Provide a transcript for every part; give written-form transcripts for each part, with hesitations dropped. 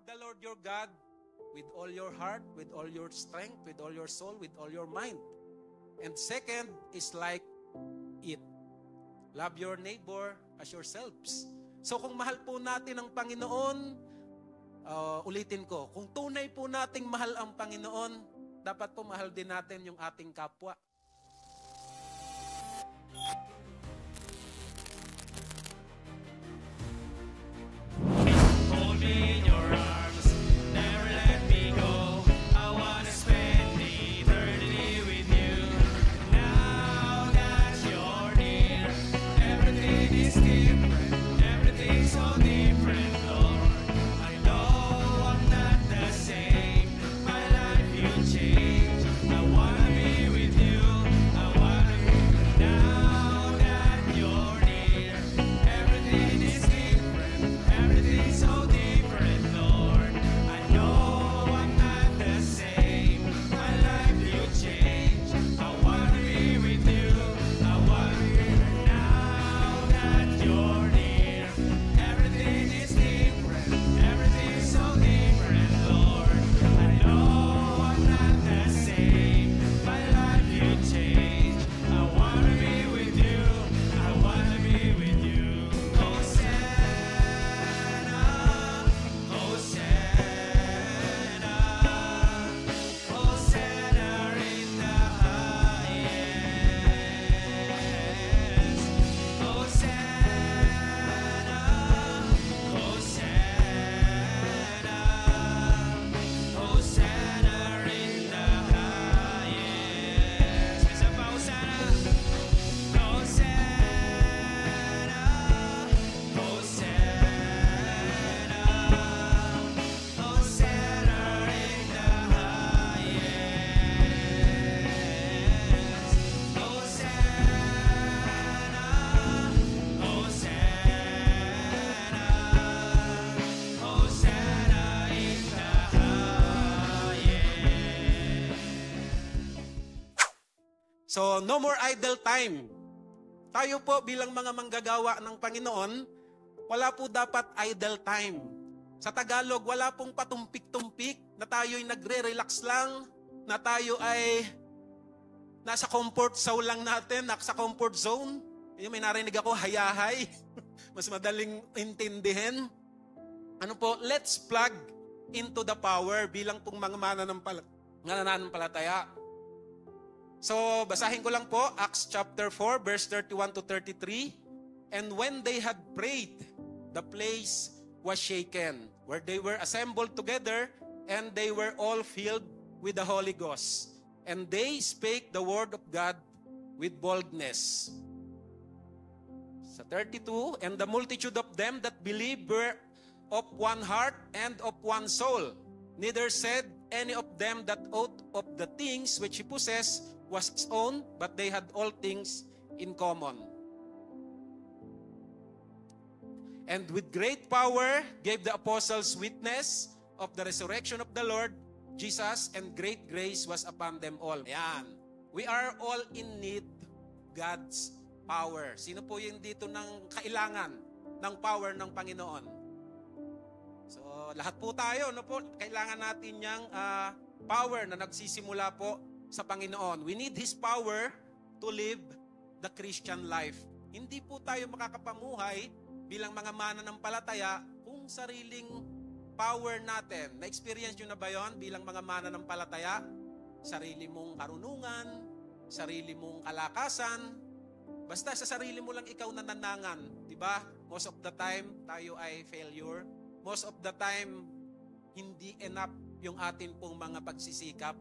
Love the Lord your God with all your heart, with all your strength, with all your soul, with all your mind. And second is like it. Love your neighbor as yourselves. So kung mahal po natin ang Panginoon, ulitin ko, kung tunay po nating mahal ang Panginoon, dapat po mahal din natin yung ating kapwa. Hold me in your arms, never let me go. I wanna spend eternity with you. Now that you're near, everything is different, everything's so different, Lord. I know I'm not the same, my life you changed. I wanna be with you, I wanna be. Now that you're near, everything is different, everything's so different, Lord. I know I'm not the same, my life you changed. I wanna be with you, I wanna be. Now that you're near, everything is different, everything's so different, Lord. I know I'm not the same, my life you changed. I wanna be with you, I wanna be with you. Hosanna, Hosanna, Hosanna in the highest. Hosanna, Hosanna, Hosanna in the highest. Isa pa, Hosanna. Hosanna, Hosanna, Hosanna in the highest. Hosanna, Hosanna, Hosanna in the highest. So, no more idle time. Tayo po bilang mga manggagawa ng Panginoon, wala po dapat idle time. Sa Tagalog, wala pong patumpik-tumpik na tayo'y nagre-relax lang, na tayo ay nasa comfort zone lang natin, nasa comfort zone. Yung may narinig ako, hayahay. Mas madaling intindihin. Ano po, let's plug into the power bilang pong mga mananampalataya. So, basahin ko lang po, Acts chapter 4, verse 31 to 33. And when they had prayed, the place was shaken, where they were assembled together, and they were all filled with the Holy Ghost. And they spake the word of God with boldness. Sa 32, and the multitude of them that believed were of one heart and of one soul. Neither said any of them that aught of the things which he possessed was his own, but they had all things in common. And with great power gave the apostles witness of the resurrection of the Lord Jesus, and great grace was upon them all. Ayan. We are all in need God's power. Sino po yung dito ng kailangan ng power ng Panginoon? So, lahat po tayo, no po, kailangan natin yung power na nagsisimula po sa Panginoon. We need His power to live the Christian life. Hindi po tayo makakapamuhay bilang mga mananampalataya kung sariling power natin. Na-experience nyo na ba yun bilang mga mananampalataya? Sarili mong karunungan, sarili mong kalakasan, basta sa sarili mo lang ikaw nananangan. Diba? Most of the time, tayo ay failure. Most of the time, hindi enough yung atin pong mga pagsisikap.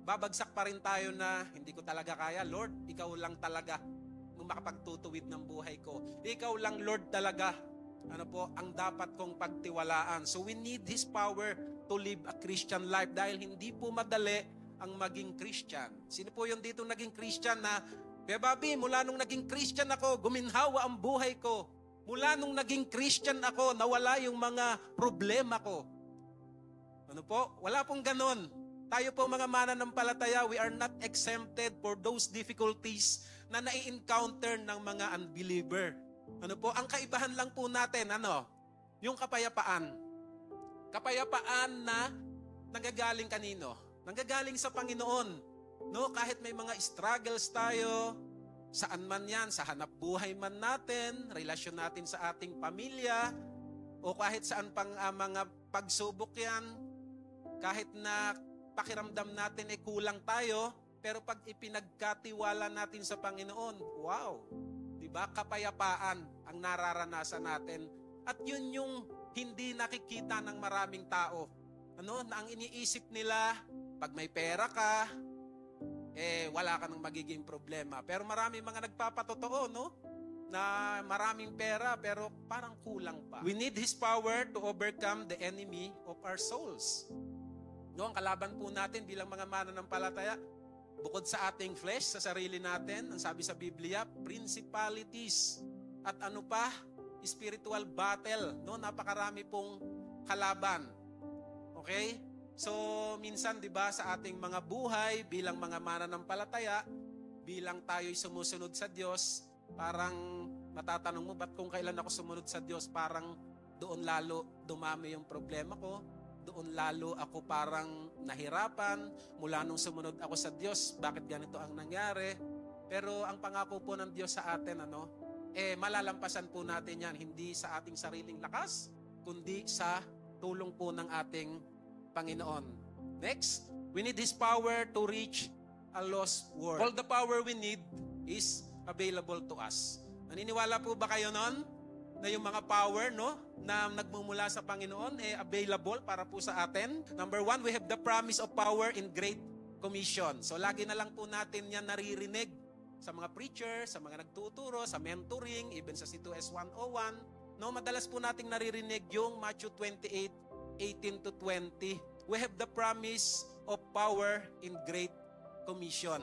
Babagsak pa rin tayo na hindi ko talaga kaya. Lord, ikaw lang talaga ang makapagtutuwid ng buhay ko. Ikaw lang, Lord, talaga ang dapat kong pagtiwalaan. So we need His power to live a Christian life dahil hindi po madali ang maging Christian. Sino po yung dito naging Christian na, Kuya Bobby, mula nung naging Christian ako, guminhawa ang buhay ko. Mula nung naging Christian ako, nawala yung mga problema ko. Ano po? Wala pong ganon. Tayo po mga mananampalataya, we are not exempted for those difficulties na nai-encounter ng mga unbeliever. Ano po? Ang kaibahan lang po natin, yung kapayapaan. Kapayapaan na nanggagaling kanino? Nanggagaling sa Panginoon. No, kahit may mga struggles tayo, saan man yan, sa hanap buhay man natin, relasyon natin sa ating pamilya, o kahit saan pang mga pagsubok yan, kahit na pakiramdam natin ay kulang tayo, pero pag ipinagkatiwala natin sa Panginoon, wow! Diba? Kapayapaan ang nararanasan natin. At yun yung hindi nakikita ng maraming tao. Ano? Na ang iniisip nila, pag may pera ka, wala ka nang magiging problema. Pero marami mga nagpapatotoo, no? Na maraming pera, pero parang kulang pa. We need His power to overcome the enemy of our souls. No, ang kalaban po natin bilang mga mananampalataya, bukod sa ating flesh, sa sarili natin, ang sabi sa Biblia, principalities. At ano pa? Spiritual battle. No? Napakarami pong kalaban. Okay? So, minsan, di ba, sa ating mga buhay, bilang mga mananampalataya, bilang tayo'y sumusunod sa Diyos, parang matatanong mo, ba't kung kailan ako sumunod sa Diyos, parang doon lalo dumami yung problema ko, doon lalo ako parang nahirapan mula nung sumunod ako sa Diyos. Bakit ganito ang nangyari? Pero ang pangako po ng Diyos sa atin, malalampasan po natin yan, hindi sa ating sariling lakas, kundi sa tulong po ng ating Panginoon. Next, we need His power to reach a lost world. All the power we need is available to us. Naniniwala po ba kayo nun? Na yung mga power, no, na nagmumula sa Panginoon, available para po sa atin. Number 1, we have the promise of power in Great Commission. So lagi na lang po natin yan naririnig sa mga preacher, sa mga nagtuturo, sa mentoring, even sa C2S 101. No, madalas po nating naririnig yung Matthew 28:18 to 20. We have the promise of power in Great Commission.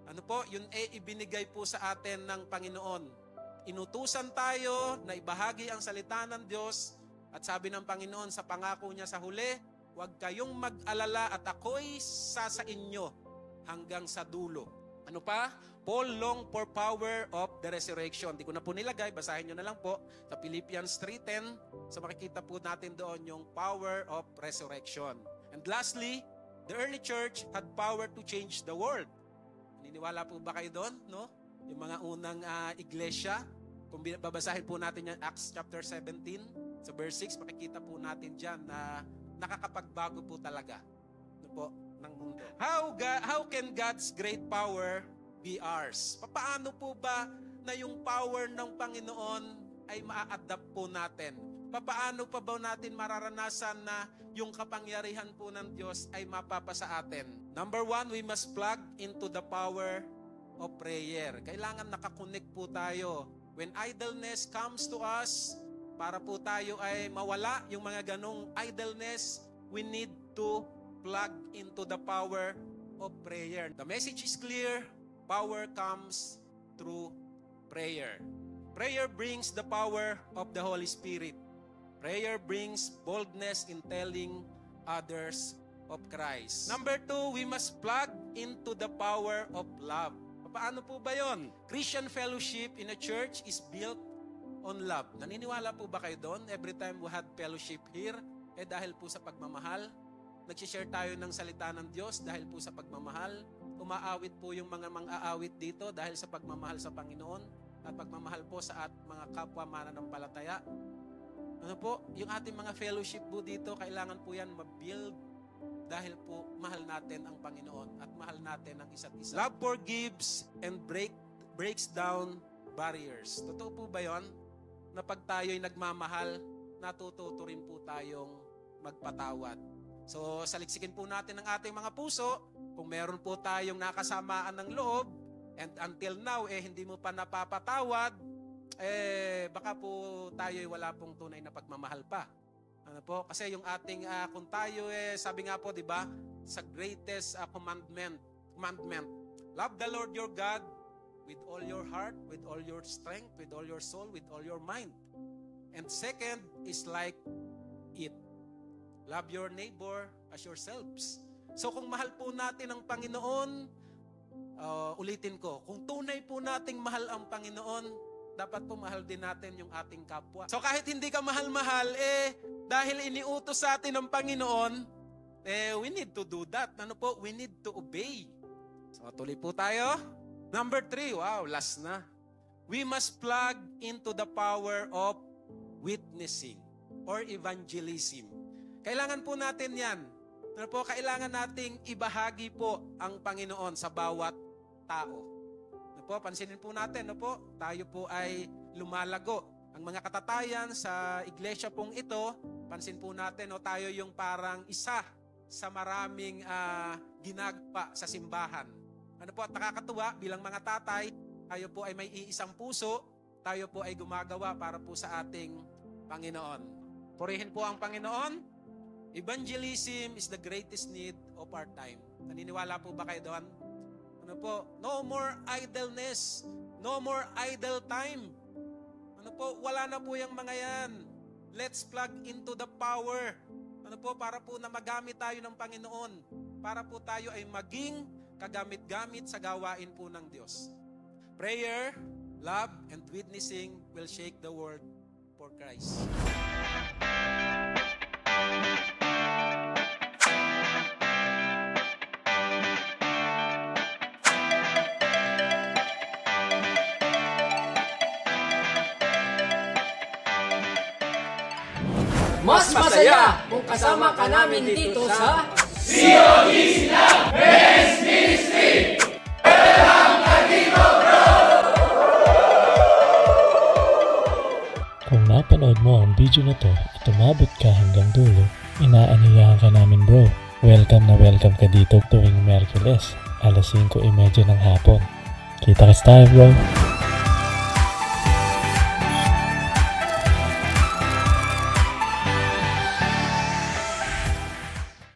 Ano po? Yun ibinigay po sa atin ng Panginoon. Inutusan tayo na ibahagi ang salita ng Diyos at sabi ng Panginoon sa pangako niya sa huli, huwag kayong mag-alala at ako'y sa inyo hanggang sa dulo. Ano pa? Paul long for power of the resurrection. Di ko na po nilagay, basahin nyo na lang po sa Philippians 3:10. So makikita po natin doon yung power of resurrection. And lastly, the early church had power to change the world. Naniniwala po ba kayo doon? No? Yung mga unang iglesia, kung babasahin po natin yan, Acts chapter 17, sa verse 6, makikita po natin dyan na nakakapagbago po talaga po, ng mundo. How can God's great power be ours? Paano po ba na yung power ng Panginoon ay maa-adapt po natin? Paano pa ba natin mararanasan na yung kapangyarihan po ng Diyos ay mapapasa atin? Number 1, we must plug into the power of prayer. Kailangan nakakonect po tayo. When idleness comes to us, para po tayo ay mawala yung mga ganong idleness, we need to plug into the power of prayer. The message is clear. Power comes through prayer. Prayer brings the power of the Holy Spirit. Prayer brings boldness in telling others of Christ. Number 2, we must plug into the power of love. Paano po ba yon? Christian fellowship in a church is built on love. Naniniwala po ba kayo doon? Every time we had fellowship here, dahil po sa pagmamahal. Nagsishare tayo ng salita ng Diyos dahil po sa pagmamahal. Umaawit po yung mga mang-aawit dito dahil sa pagmamahal sa Panginoon at pagmamahal po sa mga kapwa mananampalataya. Ano po? Yung ating mga fellowship po dito, kailangan po yan ma-build dahil po mahal natin ang Panginoon at mahal natin ang isa't isa. Love forgives and breaks down barriers. Totoo po ba yon? Na pag tayo'y nagmamahal, natututo rin po tayong magpatawad. So, saliksikin po natin ang ating mga puso. Kung meron po tayong nakasamaan ng loob, and until now, hindi mo pa napapatawad, baka po tayo'y wala pong tunay na pagmamahal pa. Ano po? Kasi yung ating, kung tayo, sabi nga po, di ba, sa greatest commandment, love the Lord your God with all your heart, with all your strength, with all your soul, with all your mind. And second is like it. Love your neighbor as yourselves. So kung mahal po natin ang Panginoon, ulitin ko, kung tunay po nating mahal ang Panginoon, dapat po mahal din natin yung ating kapwa. So kahit hindi ka mahal-mahal, dahil iniutos sa atin ng Panginoon, we need to do that. Ano po? We need to obey. So, tuloy po tayo. Number 3, wow, last na. We must plug into the power of witnessing or evangelism. Kailangan po natin yan. Ano po? Kailangan nating ibahagi po ang Panginoon sa bawat tao. Ano po? Pansinin po natin, ano po? Tayo po ay lumalago. Ang mga katatayan sa iglesia pong ito, pansin po natin, tayo yung parang isa sa maraming ginagawa sa simbahan. Ano po? At nakakatuwa, bilang mga tatay, tayo po ay may iisang puso, tayo po ay gumagawa para po sa ating Panginoon. Purihin po ang Panginoon. Evangelism is the greatest need of our time. Naniniwala po ba kayo doon? Ano po? No more idleness. No more idle time. Ano po? Wala na po yung mga yan. Let's plug into the power. Ano po? Para po na magamit tayo ng Panginoon. Para po tayo ay maging kagamit-gamit sa gawain po ng Diyos. Prayer, love, and witnessing will shake the world for Christ. Mas masaya kung kasama ka namin dito sa Kung napanood mo ang video na to at umabot ka hanggang dulo, inaanyayahan ka namin bro. Welcome na welcome ka dito tuwing Miyerkules, 5:30 ng hapon. Kita-kits tayo bro!